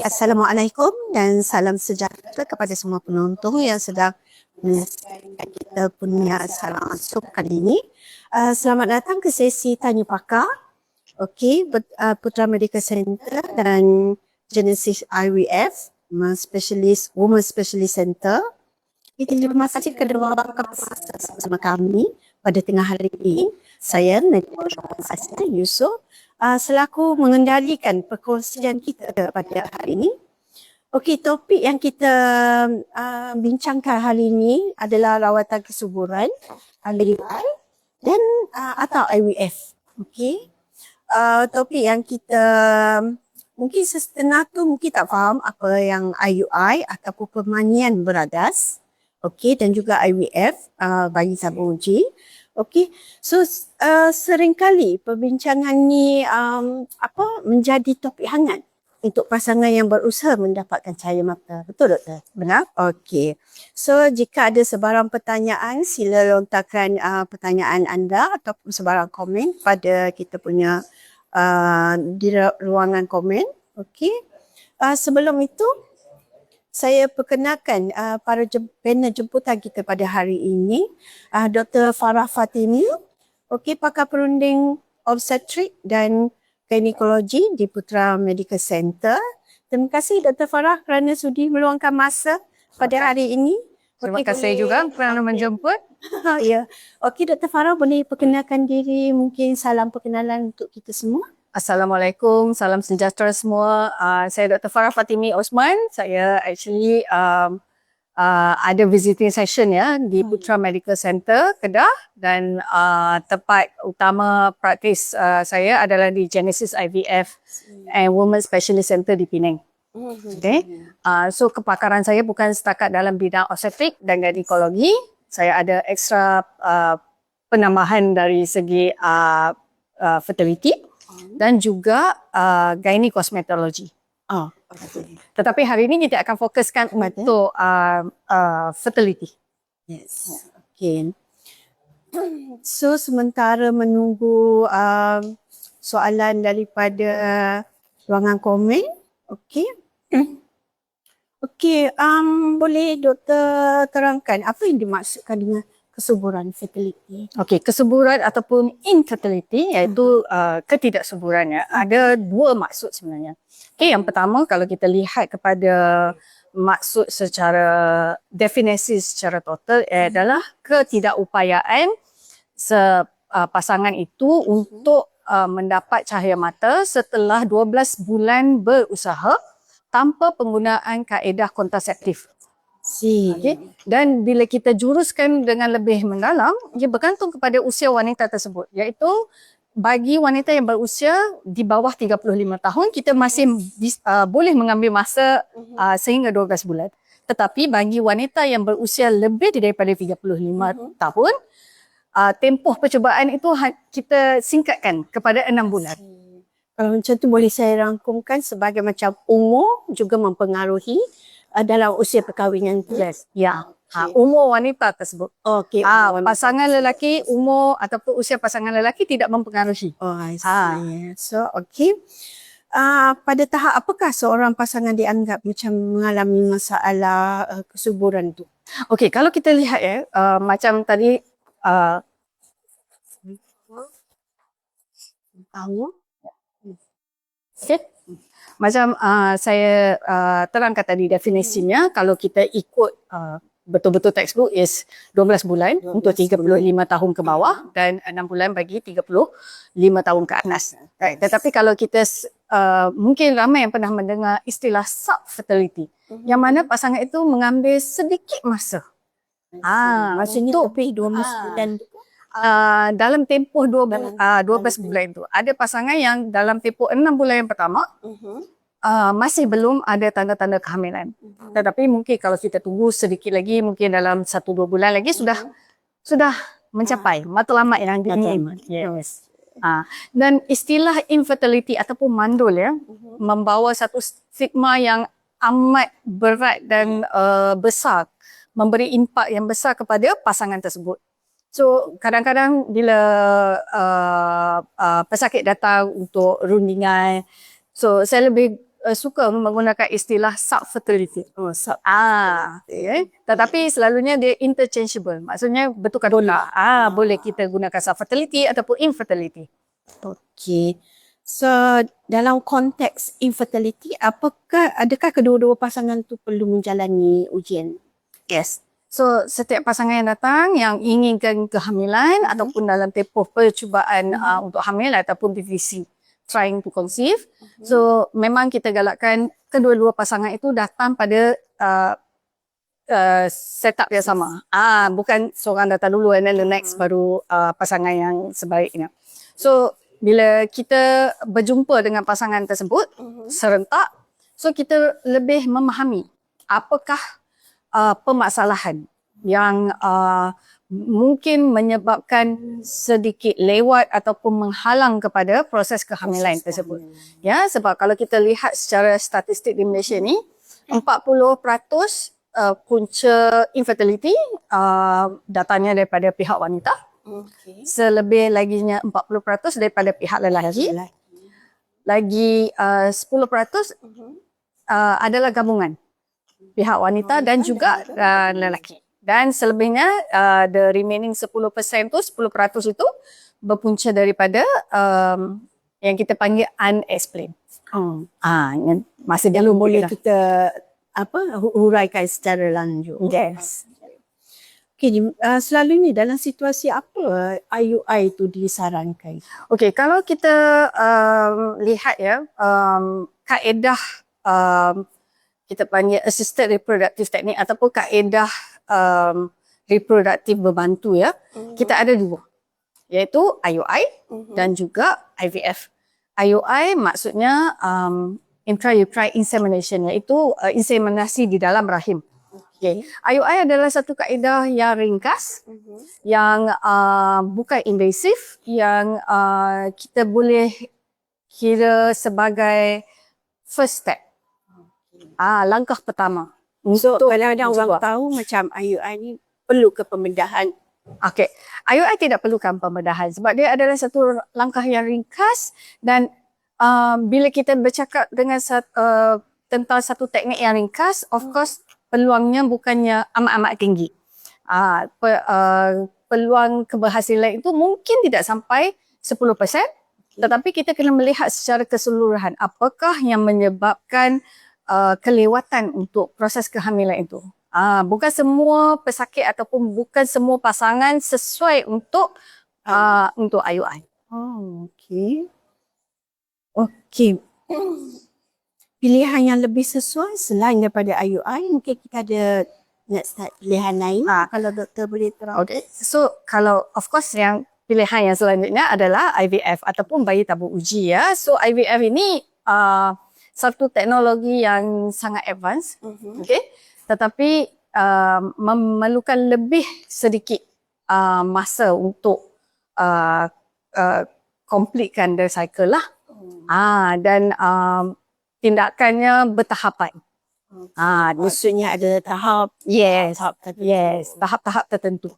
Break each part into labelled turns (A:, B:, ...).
A: Assalamualaikum dan salam sejahtera kepada semua penonton yang sedang menyaksikan kita punya salam masuk kali ini. Selamat datang ke sesi Tanya Pakar. Okey, Putra Medical Center dan Genesis IVF, Women Specialist Center. Terima kasih kedua bakal bersama kami pada tengah hari ini. Saya Najwa Asri Yusof selaku mengendalikan perkongsian kita pada hari ini. Okey, topik yang kita bincangkan hari ini adalah rawatan kesuburan IVF dan atau IVF. Okey. Topik yang kita mungkin setengah tu mungkin tak faham apa yang IUI ataupun permanian beradas. Okey, dan juga IVF bagi sabun uji. Okey, so seringkali perbincangan ni menjadi topik hangat untuk pasangan yang berusaha mendapatkan cahaya mata. Betul doktor? Benar? Okey. So jika ada sebarang pertanyaan, sila lontarkan pertanyaan anda ataupun sebarang komen pada kita punya di ruangan komen. Okey. Sebelum itu saya perkenalkan para panel jemputan kita pada hari ini, Dr. Farah Fatimi, pakar perunding obstetrik dan ginekologi di Putra Medical Center. Terima kasih Dr. Farah kerana sudi meluangkan masa pada hari ini.
B: Terima kasih juga kerana menjemput.
A: Ya. Okey, Dr. Farah boleh perkenalkan diri, mungkin salam perkenalan untuk kita semua.
B: Assalamualaikum, salam sejahtera semua. Saya Dr. Farah Fatimi Osman. Saya actually ada visiting session ya di Putra Medical Center Kedah dan tempat utama praktis saya adalah di Genesis IVF and Women Specialist Center di Penang. Okay. So kepakaran saya bukan setakat dalam bidang obstetrik dan ginekologi. Saya ada ekstra penambahan dari segi fertility dan juga gynae cosmetology. Tetapi hari ini kita akan fokuskan untuk fertility.
A: Yes. Okay. So sementara menunggu soalan daripada ruangan komen. Okey. Okey, boleh doktor terangkan apa yang dimaksudkan dengan kesuburan fertility?
B: Okey, kesuburan ataupun infertility iaitu ketidaksuburan ya. Ada dua maksud sebenarnya. Okey, yang pertama kalau kita lihat kepada maksud secara definisi secara total adalah ketidakupayaan pasangan itu untuk mendapat cahaya mata setelah 12 bulan berusaha tanpa penggunaan kaedah kontraseptif. Okay. Dan bila kita juruskan dengan lebih mendalam, ia bergantung kepada usia wanita tersebut, iaitu bagi wanita yang berusia di bawah 35 tahun kita masih boleh mengambil masa sehingga 12 bulan. Tetapi bagi wanita yang berusia lebih daripada 35 tahun, tempoh percubaan itu kita singkatkan kepada 6 bulan.
A: Kalau macam tu boleh saya rangkumkan sebagai macam umur juga mempengaruhi dalam usia perkahwinan tu.
B: Yes. Ya. Umur wanita tersebut.
A: Okey.
B: Pasangan lelaki, umur ataupun usia pasangan lelaki tidak mempengaruhi.
A: Oh, I see. So, okey. Pada tahap apakah seorang pasangan dianggap macam mengalami masalah kesuburan tu?
B: Okey, kalau kita lihat ya, macam tadi macam saya terangkan tadi definisinya, kalau kita ikut betul-betul textbook is 12 bulan untuk 35 tahun ke bawah dan 6 bulan bagi 35 tahun ke atas. Right. Tetapi kalau kita mungkin ramai yang pernah mendengar istilah subfertility, yang mana pasangan itu mengambil sedikit masa.
A: Maksudnya lebih 12 bulan
B: dalam tempoh 12 bulan itu. Ada pasangan yang dalam tempoh 6 bulan yang pertama masih belum ada tanda-tanda kehamilan. Tetapi mungkin kalau kita tunggu sedikit lagi, mungkin dalam 1-2 bulan lagi sudah mencapai matlamat yang diinginkan. Yes. Dan istilah infertility ataupun mandul ya, membawa satu stigma yang amat berat dan besar, memberi impak yang besar kepada pasangan tersebut. So kadang-kadang bila pesakit datang untuk rundingan, so saya lebih suka menggunakan istilah subfertility.
A: Oh,
B: Okay. Tetapi selalunya dia interchangeable. Maksudnya bertukar tukar. Boleh kita gunakan subfertility ataupun infertility.
A: Okey. So, dalam konteks infertility, adakah kedua-dua pasangan tu perlu menjalani ujian?
B: Yes. So, setiap pasangan yang datang yang inginkan kehamilan ataupun dalam tempoh percubaan untuk hamil ataupun PVC, trying to conceive. So, memang kita galakkan kedua-dua pasangan itu datang pada setup yang sama. Bukan seorang datang dulu and then the next baru pasangan yang sebaliknya. So, bila kita berjumpa dengan pasangan tersebut serentak, so kita lebih memahami apakah permasalahan yang mungkin menyebabkan sedikit lewat ataupun menghalang kepada proses kehamilan tersebut. Ya, sebab kalau kita lihat secara statistik di Malaysia ni, 40% punca infertility datanya daripada pihak wanita. Selebih laginya 40% daripada pihak lelaki. Lagi 10% adalah gabungan pihak wanita dan juga lelaki. Dan selebihnya the remaining 10% tu, 10% itu berpunca daripada yang kita panggil unexplained. Yang masih
A: Yang
B: belum
A: boleh
B: lah.
A: kita huraikan secara lanjut.
B: Yes.
A: Okay, selalunya dalam situasi apa IUI itu disarankan?
B: Okey, kalau kita lihat ya, kaedah kita panggil assisted reproductive technique ataupun kaedah reproduktif berbantu ya, kita ada dua, iaitu IUI dan juga IVF. IUI maksudnya intrauterine insemination, iaitu inseminasi di dalam rahim. Okay. IUI adalah satu kaedah yang ringkas, yang bukan invasif, yang kita boleh kira sebagai first step. Langkah pertama.
A: So, kadang-kadang orang tahu macam IUI ni perlu ke pembedahan.
B: Okay. IUI tidak perlukan pembedahan sebab dia adalah satu langkah yang ringkas dan bila kita bercakap dengan tentang satu teknik yang ringkas, of course peluangnya bukannya amat-amat tinggi. Peluang keberhasilan itu mungkin tidak sampai 10%, tetapi kita kena melihat secara keseluruhan apakah yang menyebabkan kelewatan untuk proses kehamilan itu. Bukan semua pesakit ataupun bukan semua pasangan sesuai untuk IUI.
A: Okey. Okey. Pilihan yang lebih sesuai selain daripada IUI, mungkin kita ada nak start pilihan lain. Kalau doktor boleh terang.
B: Okay. So kalau of course yang pilihan yang selanjutnya adalah IVF ataupun bayi tabung uji ya. So IVF ini satu teknologi yang sangat advance. Okay. Tetapi memerlukan lebih sedikit masa untuk completekan the cycle lah. Dan tindakannya bertahapan.
A: Maksudnya ada tahap.
B: Yes, tahap-tahap tertentu.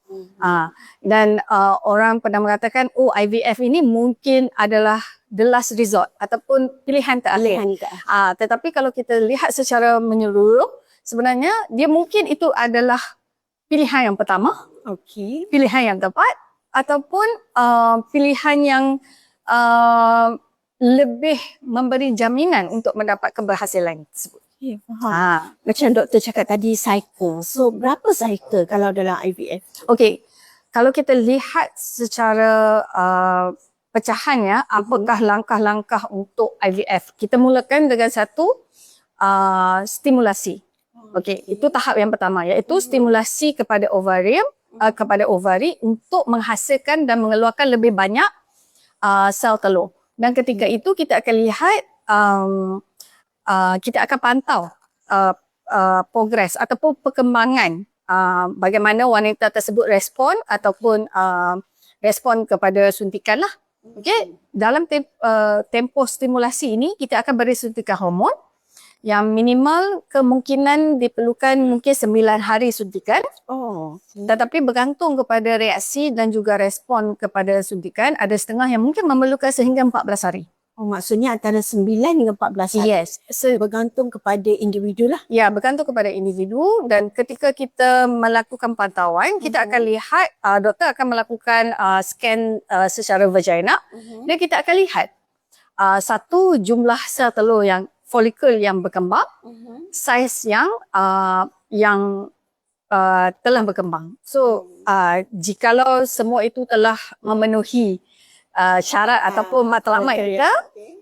B: Dan orang pernah mengatakan, IVF ini mungkin adalah the last resort ataupun pilihan terakhir. Tetapi kalau kita lihat secara menyeluruh, sebenarnya dia mungkin itu adalah pilihan yang pertama, pilihan yang tepat ataupun pilihan yang lebih memberi jaminan untuk mendapat keberhasilan tersebut.
A: Macam doktor cakap tadi cycle. So berapa cycle kalau dalam IVF?
B: Okey. Kalau kita lihat secara pecahannya, apakah langkah-langkah untuk IVF? Kita mulakan dengan satu stimulasi. Okey, itu tahap yang pertama, iaitu stimulasi kepada ovary untuk menghasilkan dan mengeluarkan lebih banyak sel telur. Dan ketika itu kita akan lihat, kita akan pantau progres ataupun perkembangan bagaimana wanita tersebut respon ataupun respon kepada suntikan lah. Okay. Dalam tempoh stimulasi ini kita akan beri suntikan hormon yang minimal kemungkinan diperlukan mungkin 9 hari suntikan. Tetapi bergantung kepada reaksi dan juga respon kepada suntikan, ada setengah yang mungkin memerlukan sehingga 14 hari.
A: Oh, maksudnya antara 9 hingga 14 hari.
B: Yes. So,
A: Bergantung kepada individu lah.
B: ya, bergantung kepada individu, dan ketika kita melakukan pantauan, kita akan lihat, doktor akan melakukan scan secara vagina, dan kita akan lihat satu, jumlah sel telur yang folikel yang berkembang, saiz yang telah berkembang. So, jikalau semua itu telah memenuhi syarat ataupun matlamat kita,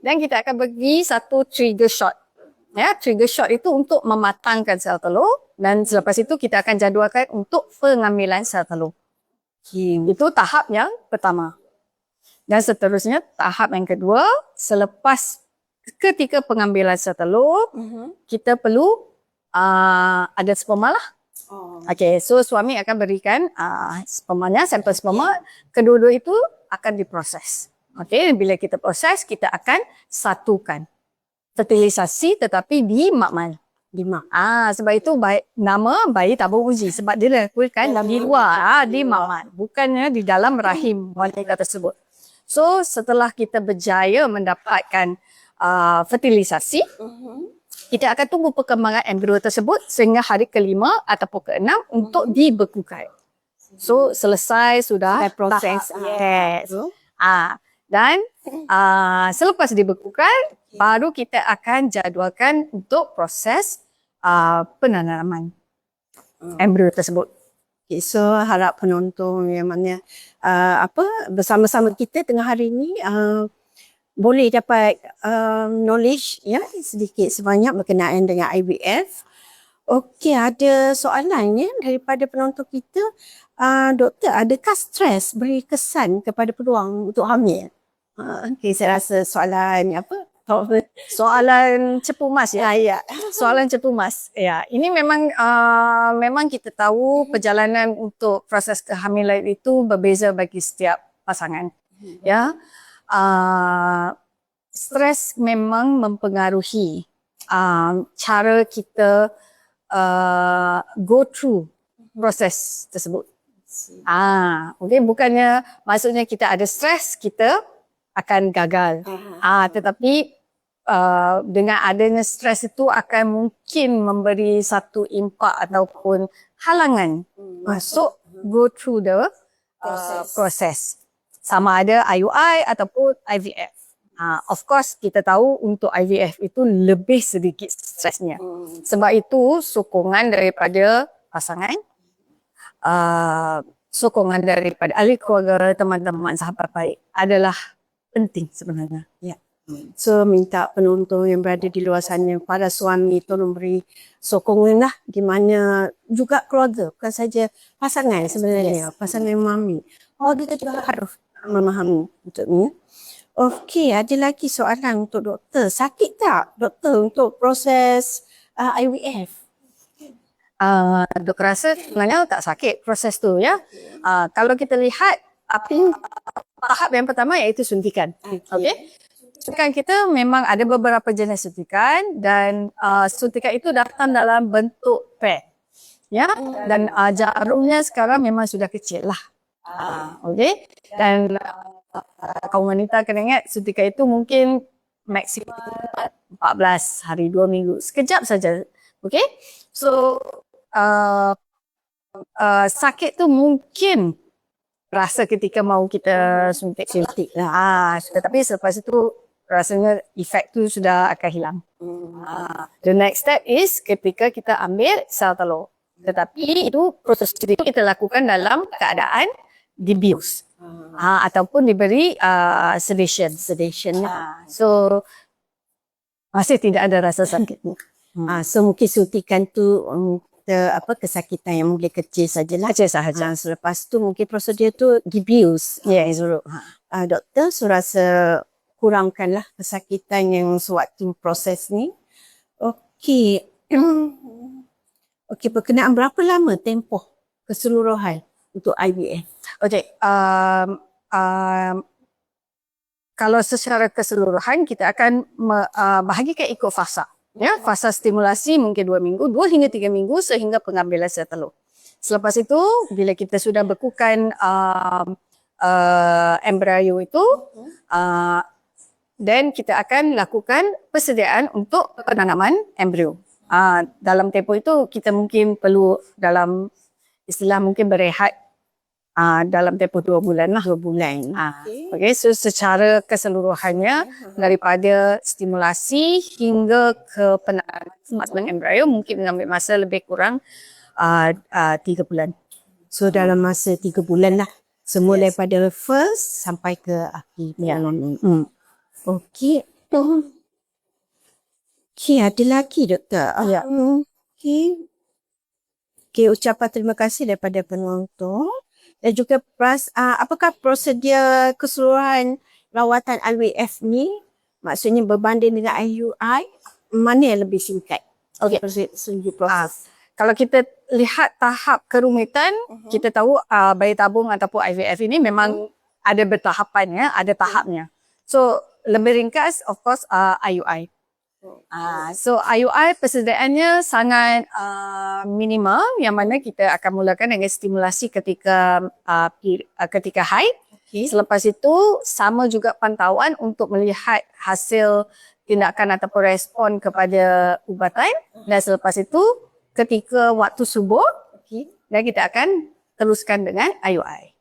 B: dan kita akan bagi satu trigger shot. Ya, trigger shot itu untuk mematangkan sel telur, dan selepas itu kita akan jadualkan untuk pengambilan sel telur. Itu tahap yang pertama. Dan seterusnya tahap yang kedua, selepas ketika pengambilan sel telur, kita perlu ada sperma lah. Okay, so suami akan berikan spermanya, sampel sperma. Kedua-dua itu akan diproses. Okay, bila kita proses, kita akan satukan. Fertilisasi tetapi di makmal. Sebab itu nama bayi tabung uji. Sebab dia dilakukan di luar, di makmal. Bukannya di dalam rahim wanita tersebut. So, setelah kita berjaya mendapatkan fertilisasi, kita akan tunggu perkembangan embrio tersebut sehingga hari ke-5 ataupun ke-6 untuk dibekukan. So, selesai sudah proses. Yes. Dan selepas dibekukan, baru kita akan jadualkan untuk proses penanaman embrio tersebut.
A: Okay, so harap penonton yang mana bersama-sama kita tengah hari ini boleh dapat knowledge ya sedikit sebanyak berkenaan dengan IVF. Okey, ada soalan ya daripada penonton kita. Doktor, adakah stres beri kesan kepada peluang untuk hamil? Okey, saya rasa soalan
B: Soalan cepu mas ya.
A: Ya.
B: Soalan cepu mas. Ya, ini memang kita tahu perjalanan untuk proses kehamilan itu berbeza bagi setiap pasangan. Ya. Stres memang mempengaruhi cara kita go through proses tersebut. Okay, bukannya maksudnya kita ada stres, kita akan gagal. Tetapi dengan adanya stres itu akan mungkin memberi satu impak ataupun halangan masuk go through the proses. Sama ada IUI ataupun IVF. Of course kita tahu untuk IVF itu lebih sedikit stresnya. Sebab itu sokongan daripada pasangan, sokongan daripada ahli keluarga, teman-teman, sahabat baik adalah penting sebenarnya.
A: Ya. So minta penonton yang berada di luar sana, para suami tolong beri sokongan lah gimana juga keluarga, bukan saja pasangan sebenarnya, pasangan mami. Kita juga harus memahami untuk ni. Okey, ada lagi soalan untuk doktor. Sakit tak doktor untuk proses IVF?
B: Doktor rasa sebenarnya tak sakit proses tu ya. Kalau kita lihat tahap yang pertama iaitu suntikan. Okey. Suntikan kita memang ada beberapa jenis suntikan, dan suntikan itu datang dalam bentuk pen. Ya, dan jarumnya sekarang memang sudah kecil lah. Okey. Dan kaum wanita kena ingat suntikan itu mungkin maksimum 14 hari 2 minggu. Sekejap saja. Okey. So sakit tu mungkin rasa ketika mau kita suntik lah. Tetapi selepas itu rasanya efek tu sudah akan hilang. The next step is ketika kita ambil sel telur. Tetapi itu proses itu kita lakukan dalam keadaan dibius. Ataupun diberi sedation. So masih tidak ada rasa sakit.
A: So mungkin suntikan tu kesakitan yang mungkin kecil sajalah.
B: Kecil sahaja.
A: Selepas tu mungkin prosedur tu dibius.
B: Yes.
A: Doktor, so rasa kurangkanlah kesakitan yang sewaktu proses ni. Okey. Okey, berkenaan berapa lama tempoh keseluruhan untuk IVF?
B: Okey. Kalau secara keseluruhan kita akan bahagikan ikut fasa. Ya, fasa stimulasi mungkin 2 minggu, 2 hingga 3 minggu sehingga pengambilan sel telur. Selepas itu, bila kita sudah bekukan embrio itu, then kita akan lakukan persediaan untuk penanaman embrio. Dalam tempoh itu kita mungkin perlu dalam istilah mungkin berehat dalam tempoh 2 bulan lah.
A: 2 bulan.
B: Okay, so secara keseluruhannya daripada stimulasi hingga ke penanaman embrio mungkin mengambil masa lebih kurang 3 bulan.
A: So dalam masa 3 bulan lah. Semua daripada first sampai ke akhir penanaman. Okey. Okey, ada lagi doktor?
B: Ya.
A: Okey. Okey, ucapan terima kasih daripada penonton. Dan juga apakah prosedur keseluruhan rawatan IVF ni, maksudnya berbanding dengan IUI, mana yang lebih singkat?
B: Okey.
A: Proses.
B: Kalau kita lihat tahap kerumitan, kita tahu bayi tabung ataupun IVF ini memang ada bertahapan ya, ada tahapnya. So lebih ringkas of course IUI. So IUI persediaannya sangat minimal, yang mana kita akan mulakan dengan stimulasi ketika haid. Selepas itu sama juga pantauan untuk melihat hasil tindakan ataupun respon kepada ubatan, dan selepas itu ketika waktu subur dan kita akan teruskan dengan IUI.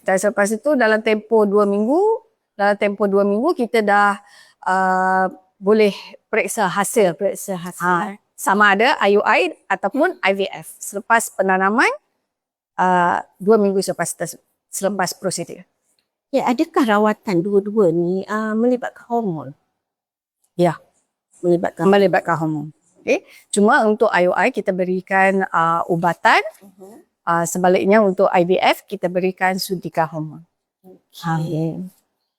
B: Dan selepas itu dalam tempoh 2 minggu kita dah boleh periksa hasil sama ada IUI ataupun IVF selepas penanaman 2 minggu selepas prosedur.
A: Ya, adakah rawatan dua-dua ni melibatkan hormon?
B: Ya, melibatkan hormon. Okay. Cuma untuk IUI kita berikan ubatan, sebaliknya untuk IVF kita berikan suntikan hormon.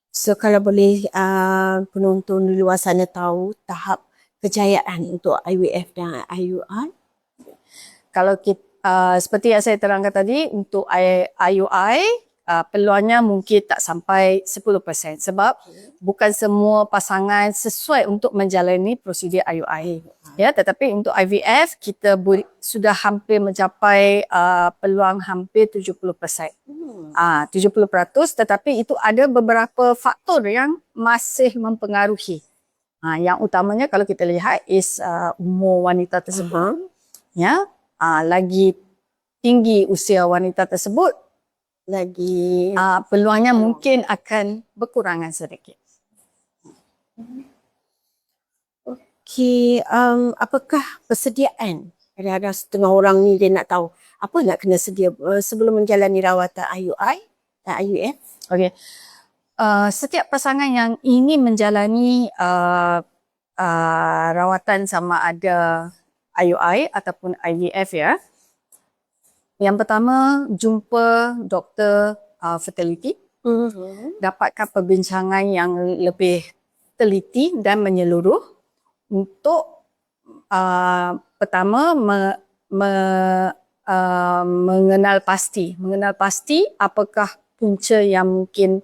A: So kalau boleh penonton di luar sana tahu tahap kejayaan untuk IVF dan IUI?
B: Kalau kita, seperti yang saya terangkan tadi, untuk IUI peluangnya mungkin tak sampai 10% sebab bukan semua pasangan sesuai untuk menjalani prosedur IUI. Ya, tetapi untuk IVF kita sudah hampir mencapai peluang hampir 70%. 70%, tetapi itu ada beberapa faktor yang masih mempengaruhi. Yang utamanya kalau kita lihat is umur wanita tersebut. Ya, lagi tinggi usia wanita tersebut, lagi peluangnya mungkin akan berkurangan sedikit.
A: Okey, apakah persediaan? Kadang-kadang setengah orang ni dia nak tahu apa nak kena sedia sebelum menjalani rawatan IUI dan IVF.
B: Okey. Setiap pasangan yang ingin menjalani rawatan sama ada IUI ataupun IVF ya. Yang pertama, jumpa doktor fertility. Dapatkan perbincangan yang lebih teliti dan menyeluruh untuk pertama mengenal pasti apakah punca yang mungkin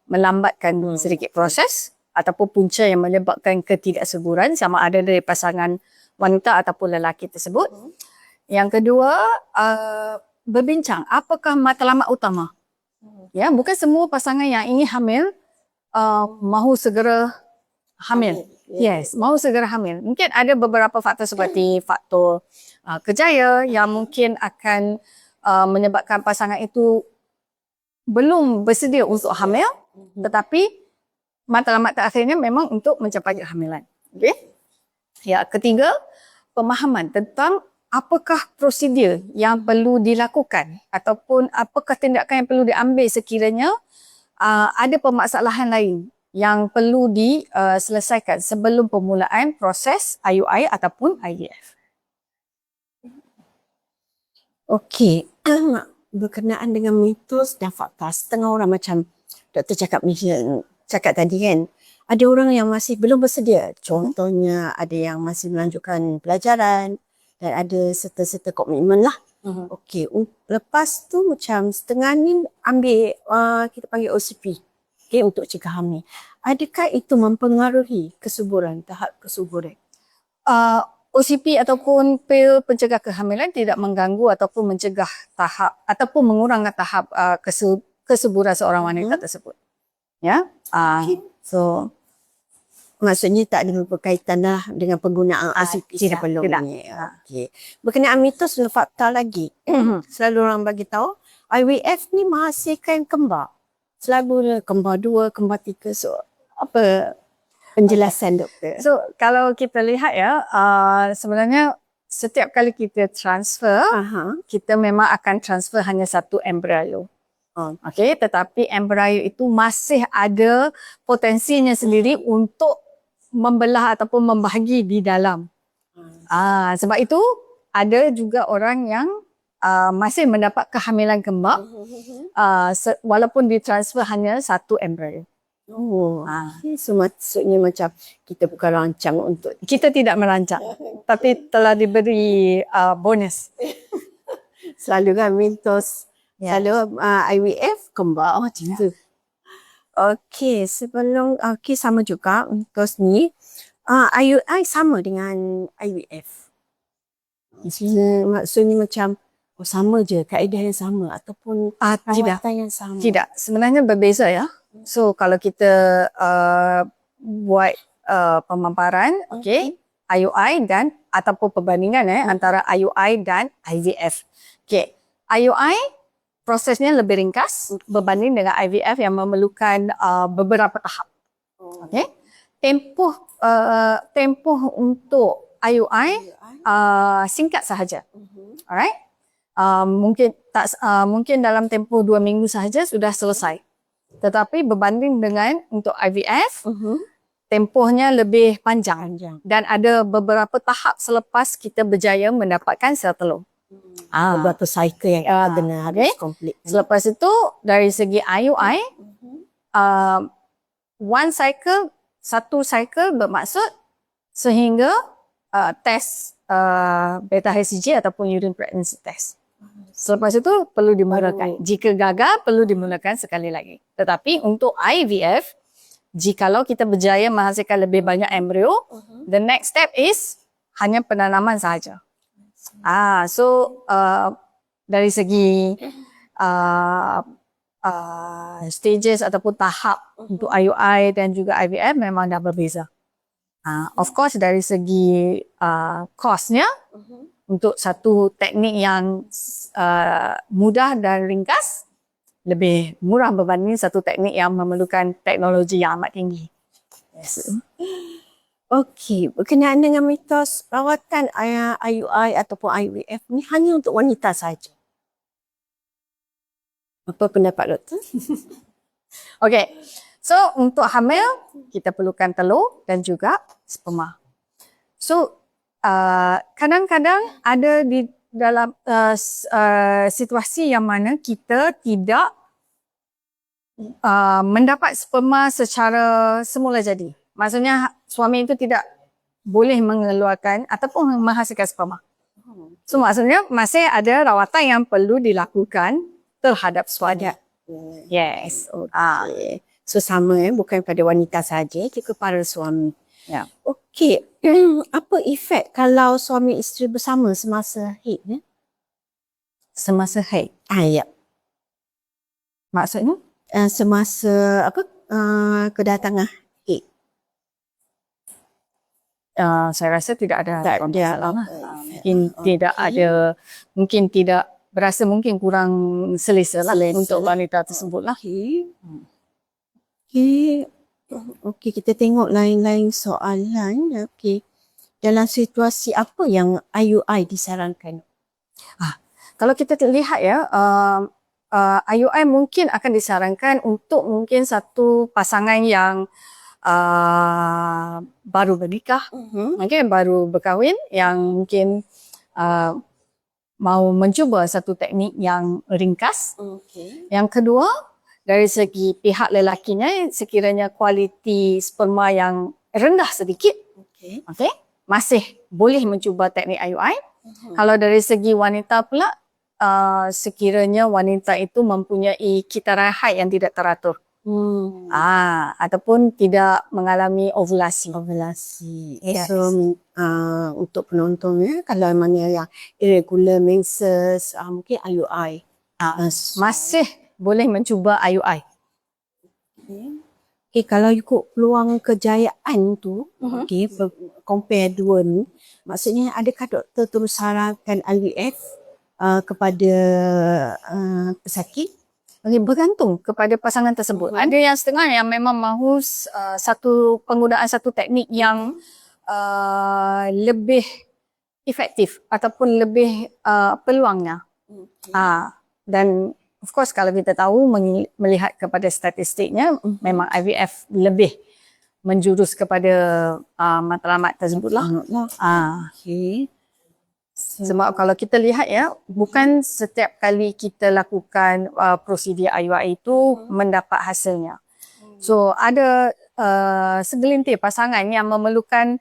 B: melambatkan sedikit proses ataupun punca yang menyebabkan ketidaksuburan sama ada dari pasangan wanita ataupun lelaki tersebut. Yang kedua, berbincang apakah matlamat utama. Ya, bukan semua pasangan yang ingin hamil mahu segera hamil. Yes, mahu segera hamil. Mungkin ada beberapa faktor seperti faktor kejaya yang mungkin akan menyebabkan pasangan itu belum bersedia untuk hamil, tetapi matlamat terakhirnya memang untuk mencapai kehamilan. Okay? Ya, ketiga, pemahaman tentang apakah prosedur yang perlu dilakukan ataupun apakah tindakan yang perlu diambil sekiranya ada permasalahan lain yang perlu diselesaikan sebelum permulaan proses IUI ataupun IVF.
A: Okey, berkenaan dengan mitos dan fakta, setengah orang macam doktor cakap tadi kan, ada orang yang masih belum bersedia. Contohnya ada yang masih melanjutkan pelajaran dan ada serta-serta komitmen lah. Okey, lepas tu macam setengah ni ambil kita panggil OCP. Okay, untuk cegah hamil. Adakah itu mempengaruhi kesuburan, tahap kesuburan?
B: OCP ataupun pil pencegah kehamilan tidak mengganggu ataupun mencegah tahap ataupun mengurangkan tahap kesuburan seorang wanita tersebut. Ya. So
A: Maksudnya tak ada berkaitan lah dengan penggunaan OCP
B: tidak,
A: sebelum
B: tidak.
A: ni. Okey. Berkenaan mitos dan fakta lagi. Selalu orang bagi tahu IVF ni menghasilkan kembar. Selalu kembar 2, kembar 3. So apa penjelasan doktor?
B: So kalau kita lihat ya, sebenarnya setiap kali kita transfer, kita memang akan transfer hanya satu embrio. Okey, tetapi embrio itu masih ada potensinya sendiri untuk membelah ataupun membahagi di dalam. Sebab itu ada juga orang yang masih mendapat kehamilan kembar walaupun ditransfer hanya satu embrio.
A: So maksudnya macam kita bukan rancang untuk
B: Kita tidak merancang, tapi telah diberi bonus.
A: selalu kan mitos. Selalu IVF kembar macam tu. Okey, sebelum sama juga mitos ni IUI sama dengan IVF. Maksudnya macam sama je, kaedah yang sama ataupun perawatan yang sama.
B: Tidak, sebenarnya berbeza ya. So kalau kita buat pemaparan, IUI dan ataupun perbandingan antara IUI dan IVF. IUI prosesnya lebih ringkas berbanding dengan IVF yang memerlukan beberapa tahap. Tempoh untuk IUI singkat sahaja. Alright? Mungkin dalam tempoh 2 minggu sahaja sudah selesai. Tetapi berbanding dengan untuk IVF, tempohnya lebih panjang dan ada beberapa tahap selepas kita berjaya mendapatkan sel telur.
A: Beberapa cycle yang kena harus complete.
B: Selepas itu dari segi IUI, satu cycle bermaksud sehingga test beta HCG ataupun urine pregnancy test. Selepas itu perlu dimulakan. Jika gagal perlu dimulakan sekali lagi. Tetapi untuk IVF, jikalau kita berjaya menghasilkan lebih banyak embrio, the next step is hanya penanaman sahaja. So dari segi stages ataupun tahap untuk IUI dan juga IVF memang dah berbeza. Of course dari segi costnya, untuk satu teknik yang mudah dan ringkas lebih murah berbanding satu teknik yang memerlukan teknologi yang amat tinggi.
A: Okey, berkenaan dengan mitos perawatan IUI ataupun IVF ni hanya untuk wanita saja. Apa pendapat doktor?
B: Okey. So untuk hamil kita perlukan telur dan juga sperma. So kadang-kadang ada di dalam situasi yang mana kita tidak mendapat sperma secara semula jadi. Maksudnya suami itu tidak boleh mengeluarkan ataupun menghasilkan sperma. So maksudnya masih ada rawatan yang perlu dilakukan terhadap suami. Yes.
A: Okay. So sama bukan pada wanita saja, juga para suami.
B: Ya.
A: Okey, apa efek kalau suami isteri bersama semasa haid?
B: Semasa haid.
A: Ya.
B: Maksudnya?
A: Semasa kedatangan haid.
B: Saya rasa tidak ada masalah. Mungkin tidak
A: Okay.
B: ada, mungkin tidak berasa mungkin kurang selesa lah untuk wanita tersebut lah.
A: Okey, kita tengok lain-lain soalan. Okey. Dalam situasi apa yang IUI disarankan?
B: Kalau kita lihat ya, IUI mungkin akan disarankan untuk mungkin satu pasangan yang baru bernikah, mungkin baru berkahwin, yang mungkin mau mencuba satu teknik yang ringkas. Yang kedua, dari segi pihak lelakinya, sekiranya kualiti sperma yang rendah sedikit, masih boleh mencuba teknik IUI. Kalau dari segi wanita pula, sekiranya wanita itu mempunyai kitaran haid yang tidak teratur, ataupun tidak mengalami ovulasi. Yes.
A: So untuk penonton kalau mana yang irregular menses, mungkin IUI.
B: Masih boleh mencuba IUI.
A: kalau ikut peluang kejayaan tu, compare dua ni, maksudnya adakah doktor terus sarankan IVF kepada pesakit?
B: Okay, bergantung kepada pasangan tersebut. Ada yang setengah yang memang mahu satu penggunaan satu teknik yang lebih efektif ataupun lebih peluangnya. Dan of course kalau kita tahu melihat kepada statistiknya memang IVF lebih menjurus kepada matlamat tersebut lah.
A: Okay.
B: Sebab kalau kita lihat ya, bukan setiap kali kita lakukan prosedur IUI itu mendapat hasilnya. So ada segelintir pasangan yang memerlukan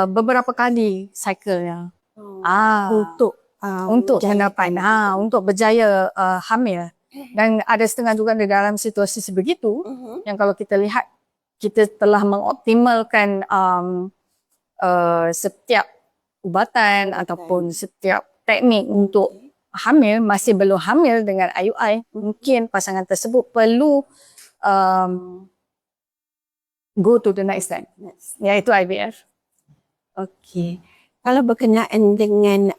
B: beberapa kali cycle-nya. Untuk hadapan, untuk berjaya hamil. Dan ada setengah juga di dalam situasi sebegitu yang kalau kita lihat kita telah mengoptimalkan setiap ubatan ataupun setiap teknik untuk hamil masih belum hamil dengan IUI, mungkin pasangan tersebut perlu go to the next step, iaitu IVF.
A: Okey. Kalau berkenaan dengan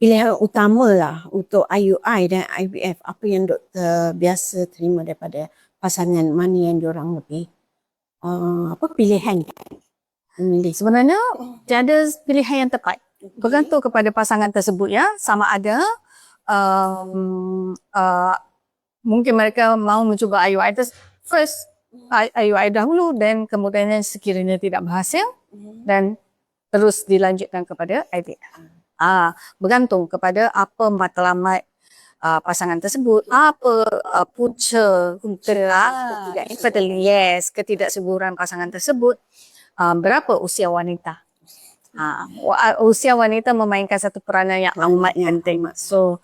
A: pilihan utama lah untuk IUI dan IVF, apa yang doktor biasa terima daripada pasangan, mana yang diorang lebih pilihan memilih?
B: Sebenarnya tiada pilihan yang tepat. Bergantung kepada pasangan tersebut ya, sama ada mungkin mereka mahu mencuba IUI first, IUI dahulu dan kemudian sekiranya tidak berhasil dan terus dilanjutkan kepada IVF. Bergantung kepada apa matlamat pasangan tersebut, apa punca ketidaksuburan pasangan tersebut, berapa usia wanita. Usia wanita memainkan satu peranan yang amat penting. So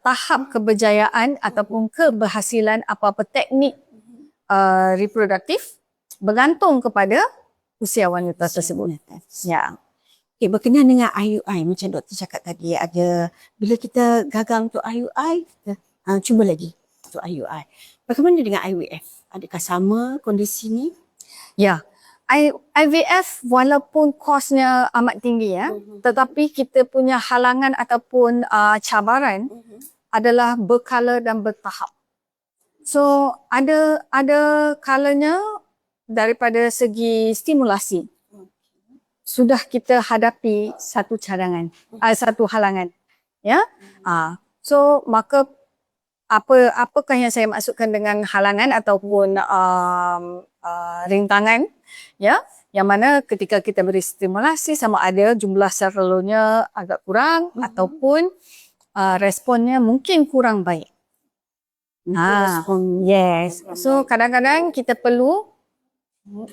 B: tahap keberjayaan ataupun keberhasilan apa-apa teknik reproduktif bergantung kepada usia wanita tersebut. Ya.
A: Okay, berkenaan dengan IUI, macam doktor cakap tadi, ada bila kita gagal untuk IUI, kita cuba lagi untuk IUI. Bagaimana dengan IVF? Adakah sama kondisi ni?
B: Ya, IVF walaupun kosnya amat tinggi ya, tetapi kita punya halangan ataupun cabaran adalah berkala dan bertahap. So ada kalanya daripada segi stimulasi sudah kita hadapi satu cadangan, satu halangan, ya. So maka apakah yang saya maksudkan dengan halangan ataupun rintangan, ya, yang mana ketika kita beri stimulasi sama ada jumlah selulonya agak kurang ataupun responnya mungkin kurang baik. Yes. So kadang-kadang kita perlu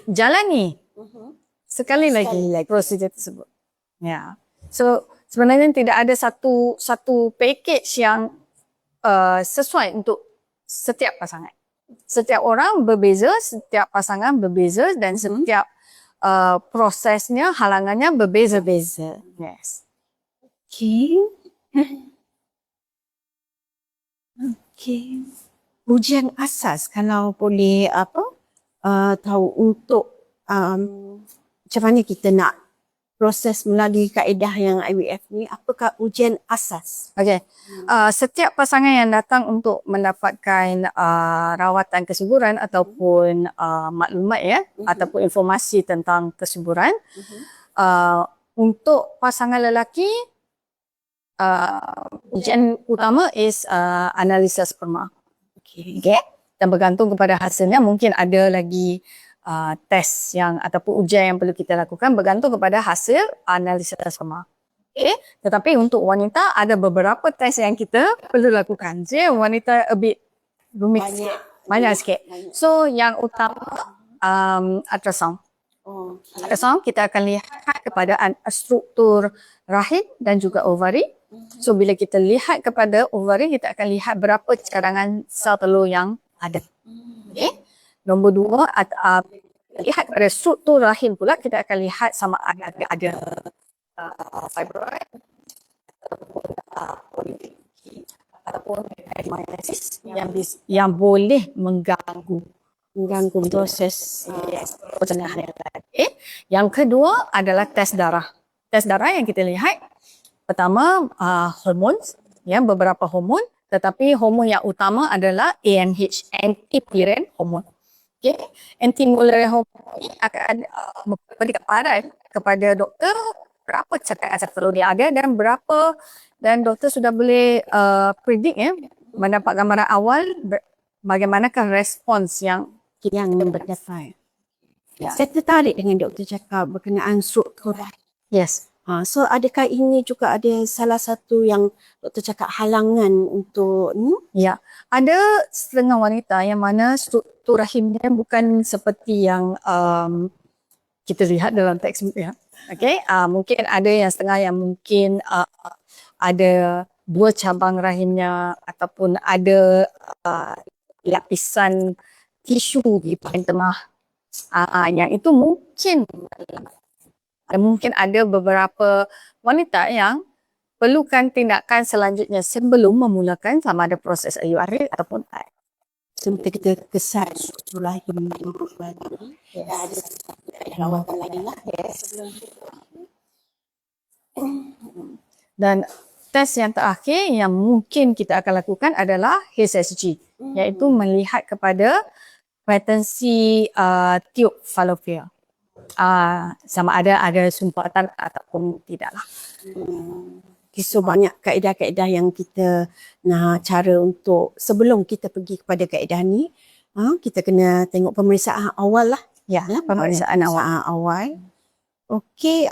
B: jalani sekali lagi prosedur tersebut. Ya. So sebenarnya tidak ada satu package yang sesuai untuk setiap pasangan. Setiap orang berbeza, setiap pasangan berbeza dan setiap prosesnya, halangannya berbeza-beza. Yes.
A: Okay. Ujian asas kalau boleh tahu untuk macam mana kita nak proses melalui kaedah yang IVF ni, apakah ujian asas?
B: Okey. Setiap pasangan yang datang untuk mendapatkan rawatan kesuburan ataupun maklumat ya ataupun informasi tentang kesuburan, untuk pasangan lelaki ujian utama is analisa sperma. Okay. Dan bergantung kepada hasilnya mungkin ada lagi tes yang ataupun ujian yang perlu kita lakukan bergantung kepada hasil analisa sperma. Okay. Tetapi untuk wanita ada beberapa tes yang kita perlu lakukan. Jadi wanita a bit rumit sikit. Banyak sikit. So yang utama ultrasound. Ultrasound kita akan lihat kepada struktur rahim dan juga ovari. So bila kita lihat kepada ovari, kita akan lihat berapa cadangan sel telur yang ada. Okay. Nombor dua, lihat pada struktur rahim pula, kita akan lihat sama ada fibroid ataupun ataupun epididymitis yang boleh mengganggu proses perjalanan harian. Okay. Yang kedua adalah tes darah. Tes darah yang kita lihat pertama hormon, ya, beberapa hormon, tetapi hormon yang utama adalah AMH, anti-mullerian hormone. Okay. Anti-mullerian hormone ini akan memberi kepadan kepada doktor berapa cacah telur yang ada dan doktor sudah boleh predict, ya, mendapat gambaran awal bagaimanakah respons yang
A: berdapat. Saya tertarik dengan doktor cakap berkenaan struktur.
B: yes.
A: So adakah ini juga ada salah satu yang doktor cakap halangan untuk ni?
B: Ya, ada setengah wanita yang mana struktur rahimnya bukan seperti yang kita lihat dalam teks, ya. Okay, mungkin ada yang setengah yang mungkin ada 2 cabang rahimnya ataupun ada lapisan tisu di paling tengah. Yang itu mungkin ada beberapa wanita yang perlukan tindakan selanjutnya sebelum memulakan sama ada proses IUI ataupun tak.
A: Sementara kita kesat struktur rahim ada rawatan lain lah.
B: Dan tes yang terakhir yang mungkin kita akan lakukan adalah HSG, iaitu melihat kepada patensi tiub fallopian. Sama ada sumpatan ataupun tidaklah.
A: So banyak kaedah-kaedah yang kita nak cara untuk sebelum kita pergi kepada kaedah ni, kita kena tengok pemeriksaan awal lah.
B: Ya, pemeriksaan
A: awal. Okey,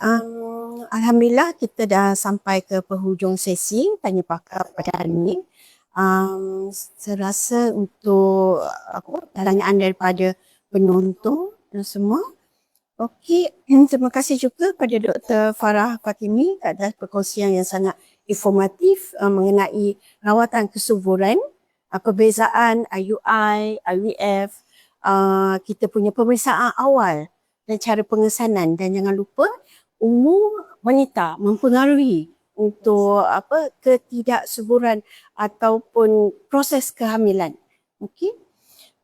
A: alhamdulillah kita dah sampai ke penghujung sesi tanya pakar pada hari ini. Saya rasa untuk pertanyaan daripada penonton dan semua. Okey, terima kasih juga kepada Dr. Farah Fatimi atas perkongsian yang sangat informatif mengenai rawatan kesuburan, perbezaan IUI, IVF, kita punya pemeriksaan awal dan cara pengesanan, dan jangan lupa umur wanita mempengaruhi untuk ketidaksuburan ataupun proses kehamilan. Okey.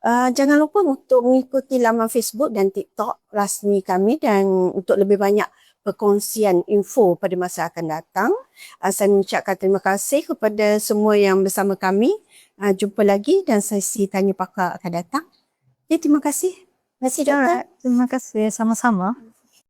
A: Jangan lupa untuk mengikuti laman Facebook dan TikTok rasmi kami, dan untuk lebih banyak perkongsian info pada masa akan datang. Saya mengucapkan terima kasih kepada semua yang bersama kami. Jumpa lagi dan sesi tanya pakar akan datang. Terima kasih. Terima kasih, Doktor.
B: Terima kasih, sama-sama.